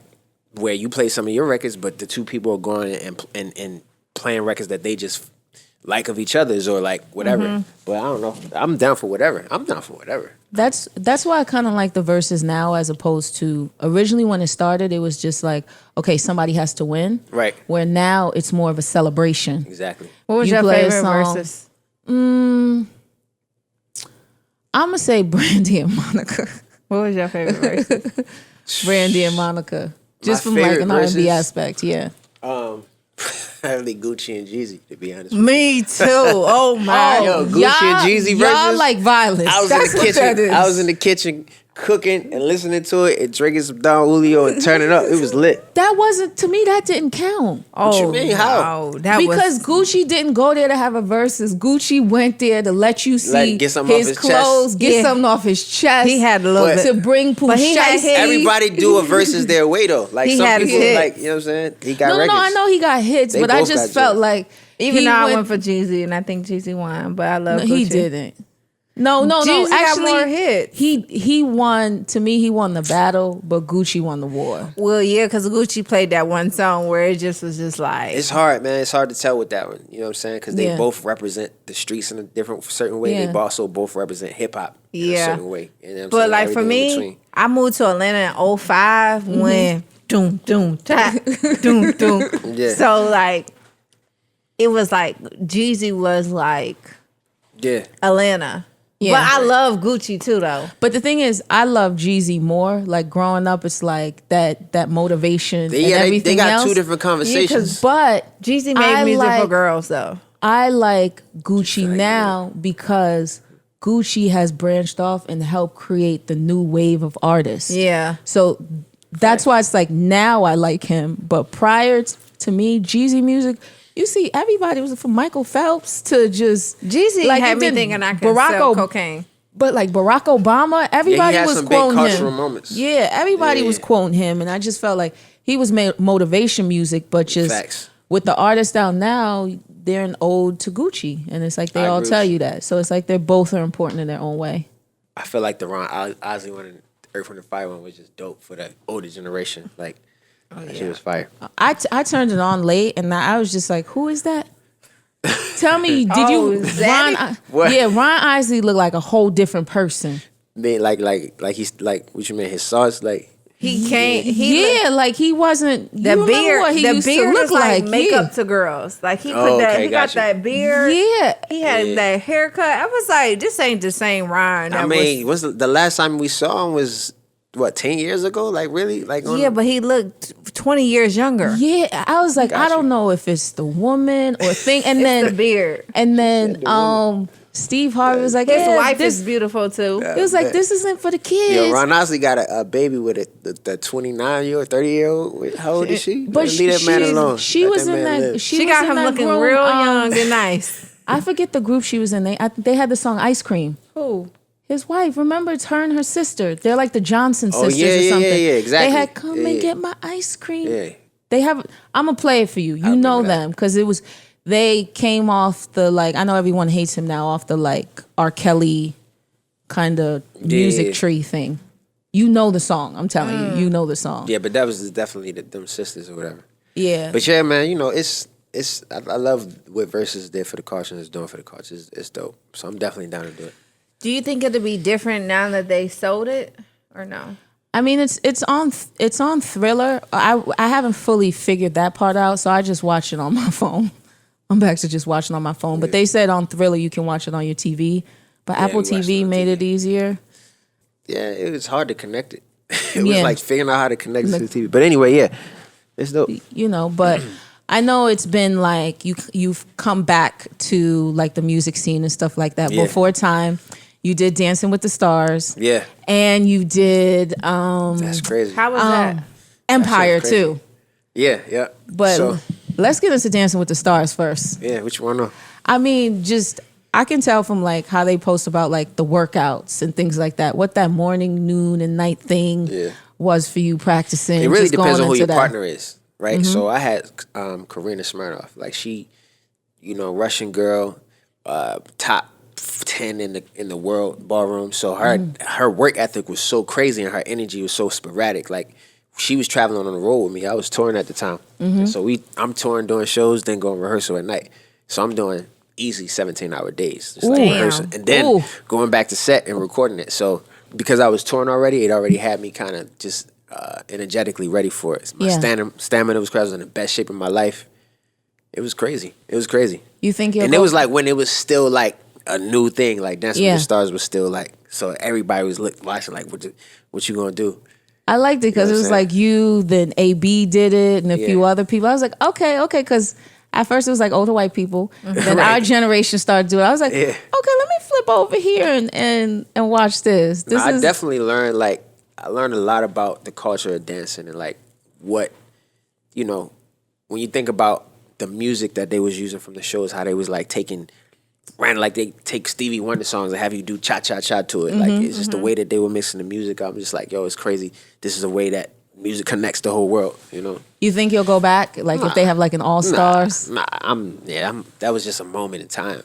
where you play some of your records, but the two people are going and playing records that they just like of each other's or like whatever. But I don't know. I'm down for whatever. That's why I kind of like the verses now, as opposed to originally when it started, it was just like, okay, somebody has to win. Right. Where now it's more of a celebration. Exactly. What was your favorite verses? I'm going to say Brandy and Monica. What was your favorite verses? Brandy and Monica. Just from like an R&B aspect, yeah. Probably Gucci and Jeezy, to be honest. Me too. Oh my! Yo, Gucci and Jeezy versus. Y'all like violence. I was in the kitchen cooking and listening to it and drinking some Don Julio and turning up. It was lit. That wasn't, to me, that didn't count. What you mean? How? Because Gucci didn't go there to have a versus. Gucci went there to let you see get something his off his clothes, chest. get something off his chest. He had a little bit to bring Pusha. Everybody do a versus their way though. Like he some had people, hits. like, you know what I'm saying? He got records. No, I know he got hits, but I just felt like even though I went for Jeezy and I think Jeezy won, but I love Gucci. He didn't. No. Jeezy Actually, got more hits. He won. To me, he won the battle, but Gucci won the war. Well, yeah, because Gucci played that one song where it just was just like, it's hard, man. It's hard to tell with that one. You know what I'm saying? Because they both represent the streets in a certain way. Yeah. They also both represent hip hop in a certain way. You know what I'm but saying? like for me, I moved to Atlanta in 2005 when doom, doom, ta, doom, doom. Yeah. So like, it was like Jeezy was like Atlanta. Yeah. But I love Gucci too, though. But the thing is, I love Jeezy more. Like growing up, it's like that motivation and everything they got else. two different conversations. But Jeezy made music for girls, though. I like Gucci now because Gucci has branched off and helped create the new wave of artists. Yeah. So that's why it's like now I like him. But prior to me, Jeezy music, you see, everybody was from Michael Phelps to just Jeezy like had me thinking I could sell cocaine. But like Barack Obama, everybody he had was some quoting big him. cultural moments. Yeah, everybody was quoting him, and I just felt like he was motivation music, but just Facts. with the artists out now, they're an ode to Gucci, and it's like they all tell you that. So it's like they're both are important in their own way. I feel like the Ron Osley one and Earth, Wind and Fire one was just dope for the older generation. Like, that shit was fire. I turned it on late, and I was just like, "Who is that?" Tell me, did you? Ron Isley looked like a whole different person. Man, like he's like, what you mean? His sauce, like He can't. Like he wasn't. The you beard. What he The used beard to look is like like makeup to girls. Like he put that. okay, He got gotcha. that beard. Yeah, He had that haircut. I was like, this ain't the same Ron. I mean, was the last time we saw him was what 10 years ago? Like really? Like but he looked 20 years younger. yeah. I was like, I don't know if it's the woman or thing, and then the beard. and then Steve Harvey was like, His wife this, is beautiful too. He was like, this isn't for the kids. Yo, Ron Osley got a baby with the 29-year-old, 30-year-old. How old is she? But leave that man alone. She Let was in man that. live. She was got in him that looking group, real young and nice. I forget the group she was in. They had the song Ice Cream. Who? His wife, remember, it's her and her sister. They're like the Johnson sisters yeah, or something. yeah, exactly. They had come Yeah. and get my ice cream. Yeah. They have. I'm gonna play it for you. You know them because it was. They came off the like. I know everyone hates him now off the like R. Kelly kind of music tree thing. You know the song. I'm telling you. You know the song. Yeah, but that was definitely them sisters or whatever. Yeah. But yeah, man, you know, I love what Versus did for the culture and is doing for the culture. It's dope. So I'm definitely down to do it. Do you think it'll be different now that they sold it, or no? I mean, it's on Thriller. I haven't fully figured that part out, so I just watch it on my phone. I'm back to just watching on my phone. But they said on Thriller you can watch it on your TV. But Apple TV made it easier. Yeah, it was hard to connect it. It was like figuring out how to connect it to the TV. But anyway, yeah, it's dope. You know, but I know it's been like you've come back to like the music scene and stuff like that. Yeah. Before time, you did Dancing with the Stars. Yeah, And you did that's crazy. How was that? Empire crazy. too. Yeah. But So, let's get into Dancing with the Stars first. yeah, what you want to know? I mean, just I can tell from like how they post about like the workouts and things like that. What that morning, noon, and night thing was for you practicing. It really just depends going on who into your that. partner is, right? So I had Karina Smirnoff, like she, you know, Russian girl, top 10 in the world ballroom. So her work ethic was so crazy and her energy was so sporadic. Like she was traveling on the road with me. I was touring at the time, and so I'm touring, doing shows, then going rehearsal at night. So I'm doing easy 17-hour days, just like rehearsing, and then going back to set and recording it. So because I was touring already, it already had me kind of just energetically ready for it. My stamina was crazy. I was in the best shape of my life. It was crazy. You think and it was like when it was still like a new thing, like Dancing with the Stars was still like, so everybody was watching like, what you gonna do? I liked it because it was like you, then AB did it, and a few other people. I was like, okay, because at first it was like older white people. Then our generation started doing it. I was like, okay, let me flip over here and watch this. I definitely learned, like, I learned a lot about the culture of dancing and like what, you know, when you think about the music that they was using from the shows, how they was like like they take Stevie Wonder songs and have you do cha-cha-cha to it. Like, it's just the way that they were mixing the music. I'm just like, yo, it's crazy. This is a way that music connects the whole world, you know? You think you'll go back? Like if they have like an all-stars? That was just a moment in time.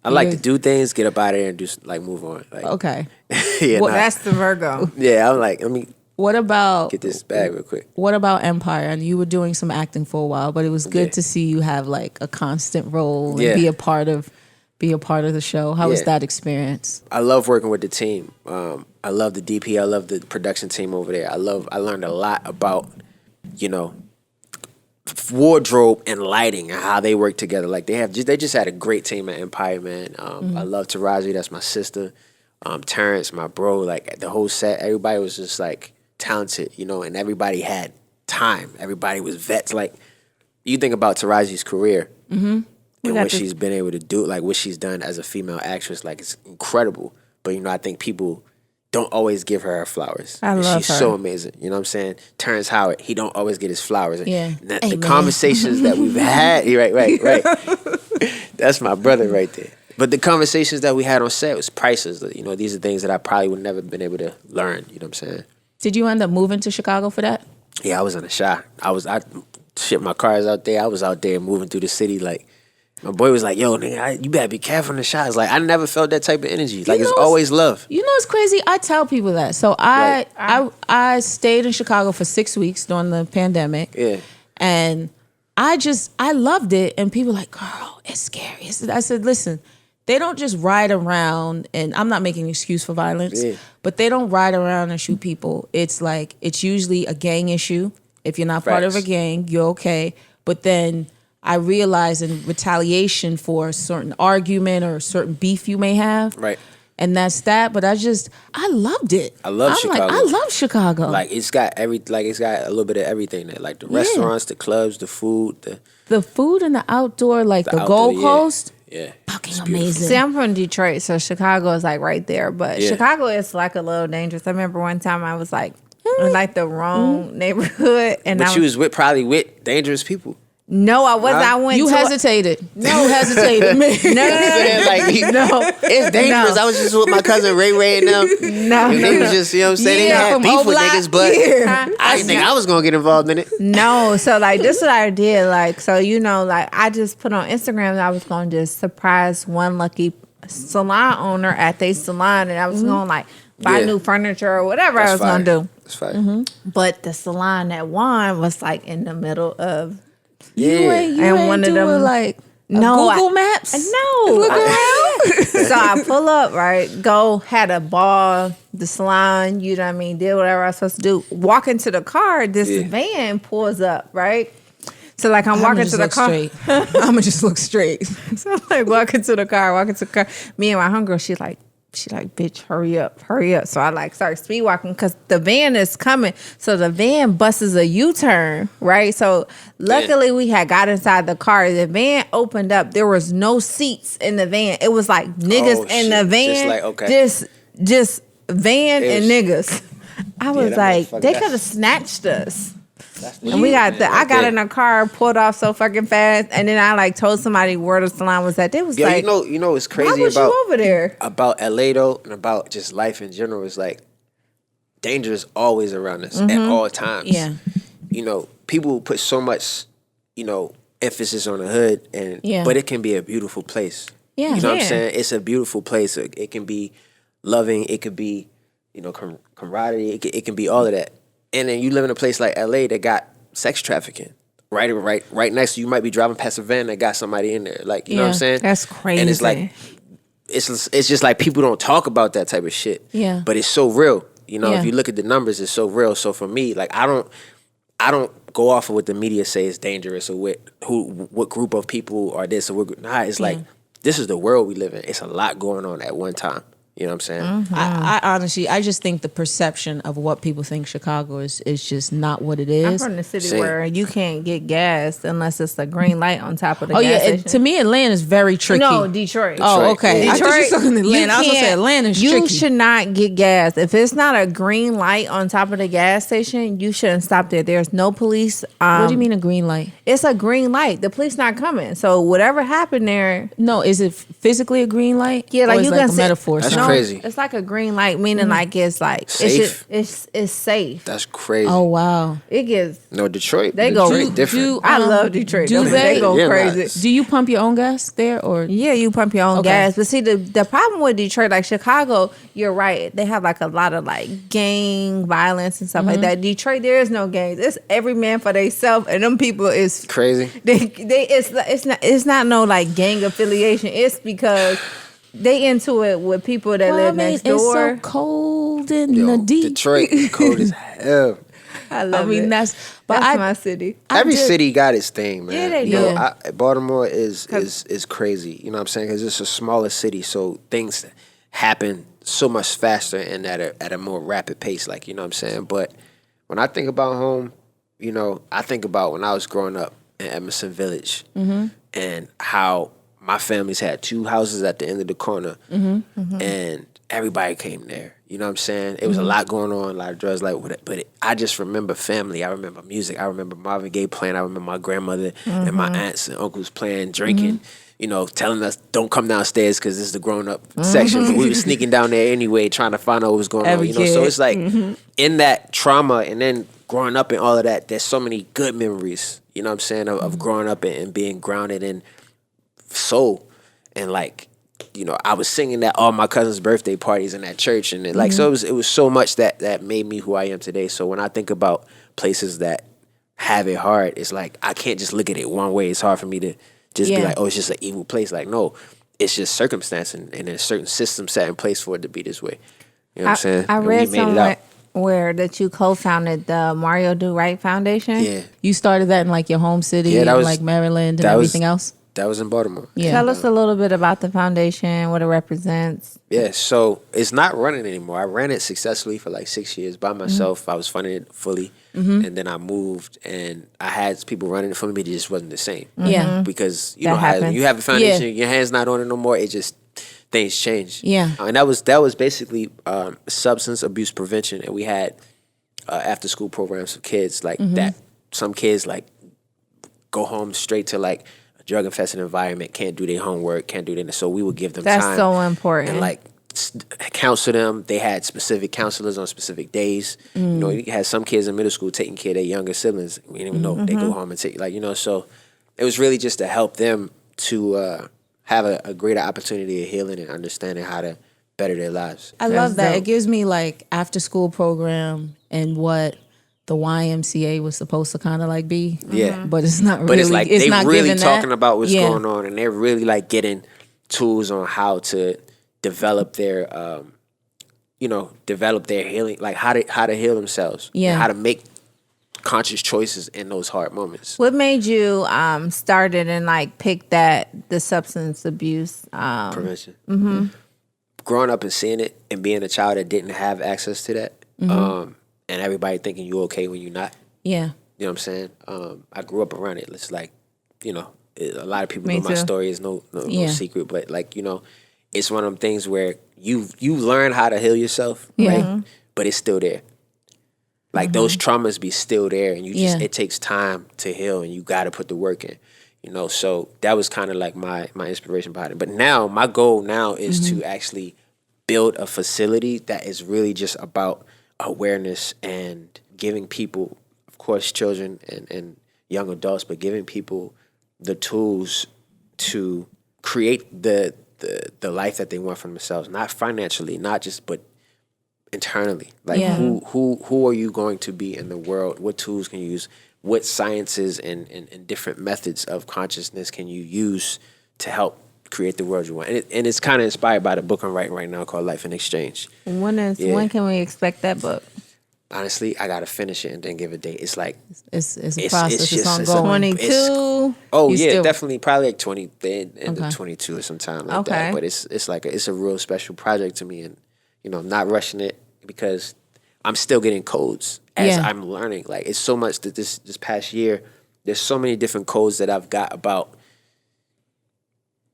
I like to do things, get up out of there and just like move on. Like, Okay. That's the Virgo. Yeah, I'm like, let me What about get this bag real quick. What about Empire? And you were doing some acting for a while, but it was good to see you have like a constant role and be a part of be a part of the show? How was that experience? I love working with the team. I love the DP. I love the production team over there. I learned a lot about, wardrobe and lighting and how they work together. Like they just had a great team at Empire, man. I love Taraji, that's my sister. Terrence, my bro, like the whole set, everybody was just like talented, and everybody had time. Everybody was vets. Like you think about Taraji's career and what she's been able to do, like what she's done as a female actress, like it's incredible. But I think people don't always give her flowers. She's so amazing. You know what I'm saying? Terrence Howard, he don't always get his flowers. Yeah. The conversations that we've had, right. That's my brother right there. But the conversations that we had on set was priceless. These are things that I probably would never been able to learn. You know what I'm saying? Did you end up moving to Chicago for that? Yeah, I was on a shot. I shipped my cars out there. I was out there moving through the city. Like, my boy was like, yo, nigga, you better be careful in the shots. Like, I never felt that type of energy. Like, it's always love. It's crazy? I tell people that. So I stayed in Chicago for 6 weeks during the pandemic. Yeah. And I loved it. And people were like, girl, it's scary. I said, listen, they don't just ride around, and I'm not making an excuse for violence, but they don't ride around and shoot people. It's like, it's usually a gang issue. If you're not part of a gang, you're okay. But then I realize in retaliation for a certain argument or a certain beef you may have. Right. And that's that. But I loved it. I love Chicago. I love Chicago. Like it's got a little bit of everything there. Like the restaurants, the clubs, the food, the food and the outdoor, like the Gold Coast. Yeah. Fucking amazing. See, I'm from Detroit, so Chicago is like right there. But Chicago is like a little dangerous. I remember one time I was like in like the wrong neighborhood, and you was probably with dangerous people. No, I wasn't. I went. You hesitated. No, hesitated. No. It's dangerous. I was just with my cousin Ray and them. No, they was just, they had beef with niggas, but I didn't think I was gonna get involved in it. No, so like this is what I did. Like, so like I just put on Instagram that I was gonna just surprise one lucky salon owner at their salon, and I was gonna like buy new furniture or whatever I was gonna do. That's fine. But the salon that won was like in the middle of. You ain't one of them like Google Maps. No, look around. So I pull up, right? Had a ball, the salon. You know what I mean? Did whatever I was supposed to do. Walk into the car. This van pulls up, right? So like I'm walking to the car. I'ma just look straight. So I'm like walking to the car. Me and my homegirl, she like, bitch, hurry up. So I like start speed walking because the van is coming. So the van busts a U-turn, right? So luckily we had got inside the car. The van opened up. There was no seats in the van. It was like niggas in the van. Just like, okay. Just van and niggas. I was like, they could have snatched us. And I got in a car, pulled off so fucking fast, and then I like told somebody where the salon was at. They was like, you know what's crazy why was about you over there? About LA though, and about just life in general is like danger is always around us at all times. Yeah. People put so much, emphasis on the hood, but it can be a beautiful place. Yeah. You know what I'm saying? It's a beautiful place. It can be loving. It could be, camaraderie. It can be all of that. And then you live in a place like LA that got sex trafficking. Right next to you, might be driving past a van that got somebody in there. Like, you know what I'm saying? That's crazy. And it's like, it's just like people don't talk about that type of shit. Yeah. But it's so real. If you look at the numbers, it's so real. So for me, like I don't go off of what the media say is dangerous or what group of people are this or what. Nah, it's like this is the world we live in. It's a lot going on at one time. You know what I'm saying? Mm-hmm. I honestly, I just think the perception of what people think Chicago is just not what it is. I'm from the city where you can't get gas unless it's a green light on top of the gas station. To me, Atlanta is very tricky. No, Detroit. Oh, okay. Detroit, I thought you were talking Atlanta. I was going to say Atlanta's tricky. You should not get gas. If it's not a green light on top of the gas station, you shouldn't stop there. There's no police. What do you mean a green light? It's a green light. The police not coming. So whatever happened there. No, is it physically a green light? Yeah, like or you like can a metaphor. That's no, crazy. It's like a green light, meaning like it's like Safe? It's safe. That's crazy. Oh wow. It gets. No, Detroit. They go- Detroit different. I love Detroit. do They go Yeah, crazy. nice. Do you pump your own gas there or? Yeah, you pump your own Okay. gas. But see, the problem with Detroit, like Chicago, you're right. They have like a lot of like gang violence and stuff like that. Detroit, there is no gangs. It's every man for themselves, and them people is Crazy. it's not no like gang affiliation. It's because they into it with people that live next door. It's so cold in Yo, the deep. Detroit cold as hell. I love I mean, it. that's That's my city. Every city got its thing, man. Yeah, they You know, do. Baltimore is crazy. You know what I'm saying? Because it's a smaller city, so things happen so much faster and at a more rapid pace. Like, you know what I'm saying? But when I think about home, you know, I think about when I was growing up in Emerson Village and how my family's had 2 houses at the end of the corner, and everybody came there. You know what I'm saying? It was a lot going on, a lot of drugs, I just remember family. I remember music. I remember Marvin Gaye playing. I remember my grandmother and my aunts and uncles playing, drinking. You know, telling us don't come downstairs because this is the grown up section. But we were sneaking down there anyway, trying to find out what was going on. You know, so it's like in that trauma and then growing up and all of that, there's so many good memories. You know what I'm saying of growing up and being grounded in soul and like. You know, I was singing at all my cousins' birthday parties in that church, and so it was so much that made me who I am today. So when I think about places that have it hard, it's like I can't just look at it one way. It's hard for me to just be like, oh, it's just an evil place. Like, no, it's just circumstance and there's certain systems set in place for it to be this way. You know what I'm saying? I And read we made it somewhere out. where that you co-founded the Mario Do Right Foundation. Yeah, You started that in like your home city, Yeah, that was- like Maryland and that was- everything else? that was in Baltimore. Yeah. Tell us a little bit about the foundation, what it represents. Yeah, so it's not running anymore. I ran it successfully for like 6 years by myself. I was funding it fully, and then I moved, and I had people running it for me. It just wasn't the same. Yeah. Because you That know how happens. you have a foundation, Yeah. your hands not on it no more. It just things change. Yeah. And that was basically substance abuse prevention, and we had after school programs for kids like that. Some kids like go home straight to like a drug infested environment, can't do their homework, can't do that. So we would give them That's time. so important. And like counsel them. They had specific counselors on specific days. You know, you had some kids in middle school taking care of their younger siblings. We didn't even know they go home and take so it was really just to help them to have a greater opportunity of healing and understanding how to better their lives. I love that. dope. It gives me like after school program and what the YMCA was supposed to kind of like be. Yeah. But it's not really. But it's like they not really giving talking that. about what's Yeah. going on, and they're really like getting tools on how to develop their develop their healing, like how to heal themselves. Yeah. And how to make conscious choices in those hard moments. What made you start it and like pick the substance abuse? Prevention. Growing up and seeing it and being a child that didn't have access to that, and everybody thinking you okay when you're not. Yeah. You know what I'm saying? I grew up around it. It's like, a lot of people Me know my too. story. It's no Yeah. secret, but like, it's one of them things where you learn how to heal yourself, Yeah. right? But it's still there. Like those traumas be still there, and it takes time to heal, and you got to put the work in. So that was kind of like my inspiration behind it. But now my goal now is to actually build a facility that is really just about awareness and giving people, of course, children and young adults, but giving people the tools to create the life that they want for themselves, not financially, not just, but internally. Like Yeah. who are you going to be in the world? What tools can you use? What sciences and different methods of consciousness can you use to help create the world you want? And it's kind of inspired by the book I'm writing right now called Life in Exchange. When can we expect that book? Honestly, I gotta finish it and then give a date. It's like It's a It's- process. it's It's, just- it's a- ongoing. 22. oh You yeah, still- definitely probably like 20 end Okay. of 22 or sometime like Okay. that. But it's like it's a real special project to me, and I'm not rushing it because I'm still getting codes as Yeah. I'm learning. Like it's so much that this past year, there's so many different codes that I've got about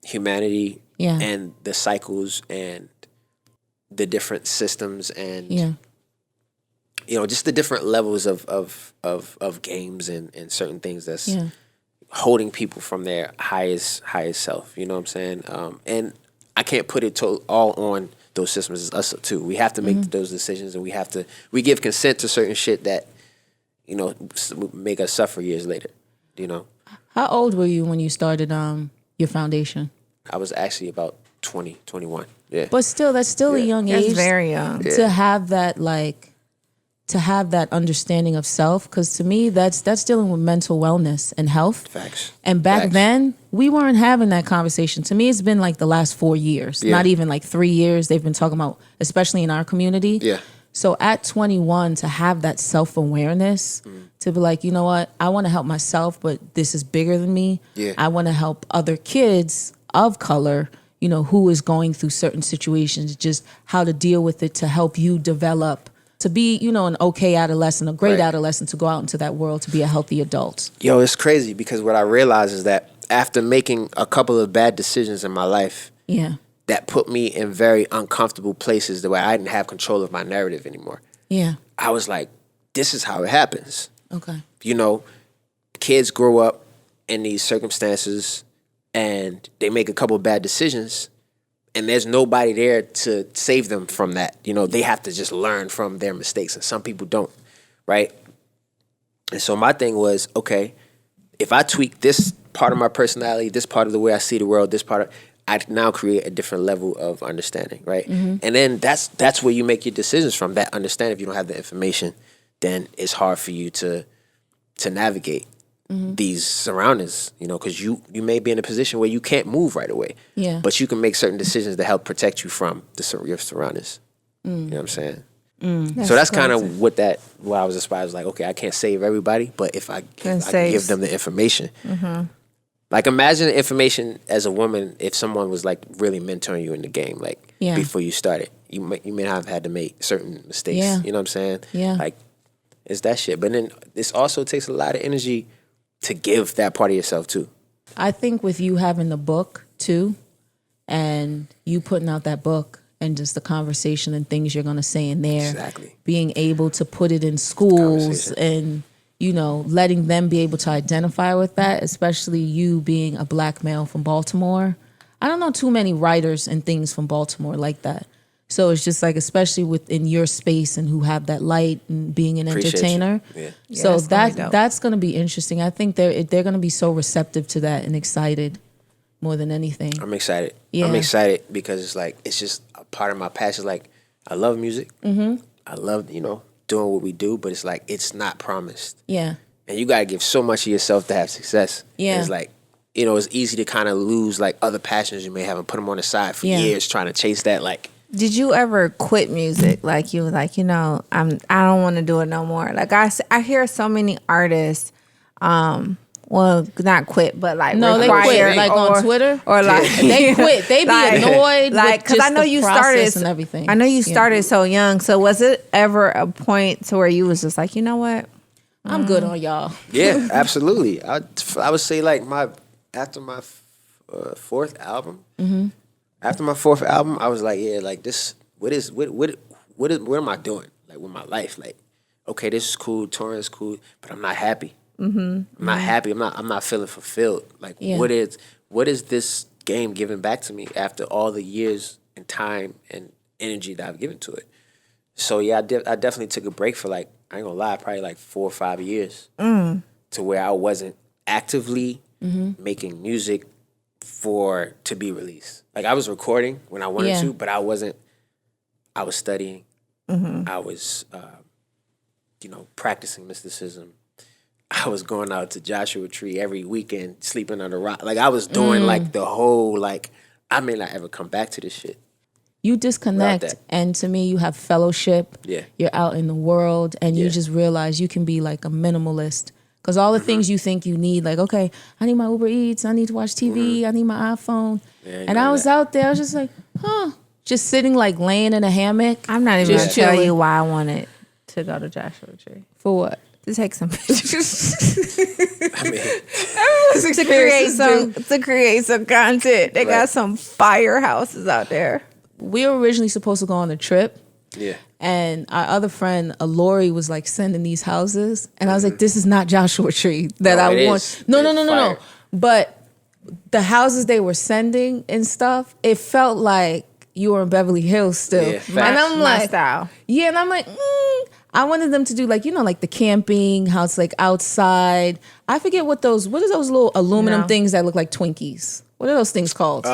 humanity Yeah. and the cycles and the different systems and Yeah. just the different levels of games and certain things that's Yeah. holding people from their highest self. You know what I'm saying? And I can't put it all on those systems is us too. We have to make those decisions, and we give consent to certain shit that, make us suffer years later, How old were you when you started your foundation? I was actually about 20, 21. Yeah. But still, that's still a young age. That's very young. To have that, to have that understanding of self, because to me, that's dealing with mental wellness and health. Facts. And back then, we weren't having that conversation. To me, it's been like the last 4 years, not even like 3 years. They've been talking about, especially in our community. Yeah. So at 21, to have that self-awareness, to be like, you know what, I want to help myself, but this is bigger than me. Yeah. I want to help other kids of color, who is going through certain situations, just how to deal with it, to help you develop, to be, an okay adolescent, a great adolescent, to go out into that world, to be a healthy adult. Yo, it's crazy because what I realized is that after making a couple of bad decisions in my life, that put me in very uncomfortable places the way I didn't have control of my narrative anymore. Yeah. I was like, this is how it happens. Okay. Kids grow up in these circumstances and they make a couple of bad decisions, and there's nobody there to save them from that. They have to just learn from their mistakes, and some people don't, right? And so my thing was, okay, if I tweak this part of my personality, this part of the way I see the world, I now create a different level of understanding, right? And then that's where you make your decisions from, that understanding. If you don't have the information, then it's hard for you to navigate these surroundings, because you may be in a position where you can't move right away. Yeah. But you can make certain decisions to help protect you from your surroundings. You know what I'm saying? So that's kind of what I was inspired. I was like, okay, I can't save everybody, but if I can give them the information. Like, imagine the information as a woman, if someone was like really mentoring you in the game, before you started, you may not have had to make certain mistakes. Yeah. You know what I'm saying? Yeah. Like, it's that shit. But then this also takes a lot of energy to give that part of yourself too. I think with you having the book too, and you putting out that book, and just the conversation and things you're going to say in there, Exactly. being able to put it in schools and, letting them be able to identify with that, especially you being a Black male from Baltimore. I don't know too many writers and things from Baltimore like that. So it's just like, especially within your space and who have that light and being an entertainer. Yeah. So that's going to be interesting. I think they're going to be so receptive to that and excited more than anything. I'm excited. Yeah. I'm excited because it's just a part of my passion. Like, I love music. I love, doing what we do, but it's like, it's not promised. Yeah. And you got to give so much of yourself to have success. Yeah. And it's like, it's easy to kind of lose like other passions you may have and put them on the side for years trying to chase that. Like, did you ever quit music? Like, you were like, I don't want to do it no more. Like, I hear so many artists, well, not quit, but like they quit, like on Twitter, or like they quit. They be annoyed, like, because I know you started and everything. I know you started so young. So was it ever a point to where you was just like, you know what, I'm good on y'all? Yeah, absolutely. I would say like after my fourth album. After my fourth album, I was like, yeah, like this. What am I doing? Like with my life? Like, okay, this is cool. Touring is cool, but I'm not happy. I'm not happy. I'm not feeling fulfilled. Like, what is this game giving back to me after all the years and time and energy that I've given to it? So yeah, I definitely took a break for like, I ain't gonna lie, probably like 4 or 5 years, to where I wasn't actively making music to be released. Like, I was recording when I wanted to, but I wasn't. I was studying. I was, practicing mysticism. I was going out to Joshua Tree every weekend, sleeping on the rock. Like, I was doing like the whole, like, I may not ever come back to this shit. You disconnect, and to me, you have fellowship. Yeah. You're out in the world, and you just realize you can be like a minimalist. Because all the things you think you need, like, okay, I need my Uber Eats, I need to watch TV, I need my iPhone. Yeah, and I was out there, I was just like, just sitting, like, laying in a hammock. I'm not even going to tell you why I wanted to go to Joshua Tree. For what? To take some pictures. I mean, to create some content. They got some firehouses out there. We were originally supposed to go on a trip. Yeah. And our other friend, Lori, was like sending these houses. And I was like, this is not Joshua Tree that I want. No. But the houses they were sending and stuff, it felt like you were in Beverly Hills still. Yeah, And facts. I'm My like, style. yeah, and I'm like, I wanted them to do like, like the camping, how it's like outside. I forget what are those little aluminum No. things that look like Twinkies? What are those things called?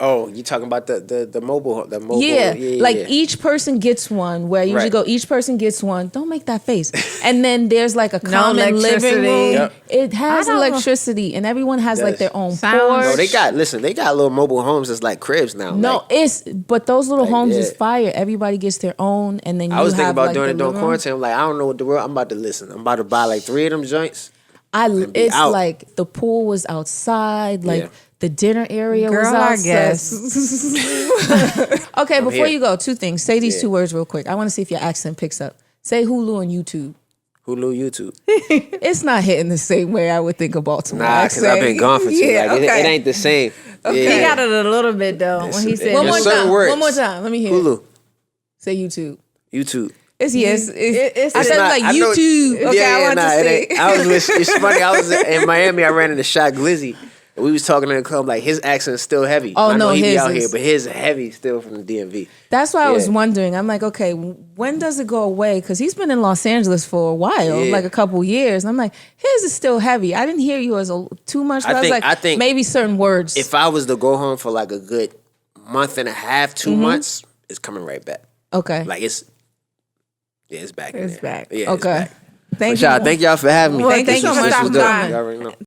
Oh, you talking about the mobile? The mobile? Yeah, like yeah. each person gets one. Where I usually Right. go, each person gets one. Don't make that face. And then there's like a No common living electricity. room. Yep. It has I don't know. electricity, and everyone has like Does. their own Sounds- porch. No, they got little mobile homes that's like cribs now. No, like, but those little homes is yeah. fire. Everybody gets their own, and then you I was thinking have, about like, doing the it during living room. quarantine. I'm like, I don't know what the world. I'm about to listen. I'm about to buy like 3 of them joints. be It's out. like the pool was outside, like Yeah. the dinner area was Girl, I outside. guess. Okay, before here. you go, 2 things. Say these Yeah. 2 words real quick. I want to see if your accent picks up. Say Hulu on YouTube. Hulu, YouTube. It's not hitting the same way I would think of Baltimore. Nah, because I've been gone for 2. Yeah, like, okay. it ain't the same. He Yeah. got it a little bit though when he said One more There's certain time. words. One more time. Let me hear it. Hulu, Say YouTube. YouTube. It's yes. It's I said not- like I know- YouTube. Okay, I want to it say. ain't. I was it's funny. I was in Miami. I ran into Shot Glizzy. And we was talking in the club like his accent's still heavy. Oh, I know no, he be his out here, is- but his heavy still from the DMV. That's why I was Yeah. wondering. I'm like, okay, when does it go away? Because he's been in Los Angeles for a while, Yeah. like a couple years. And I'm like, his is still heavy. I didn't hear you as too much. But I was I think maybe certain words. If I was to go home for like a good month and a half, 2 months, it's coming right back. Okay. Like it's back. in It's there. back. Yeah, it's Okay. back. Thank But y'all, thank y'all for having me. Well, thank you so This much was for dope. coming. Y'all already know.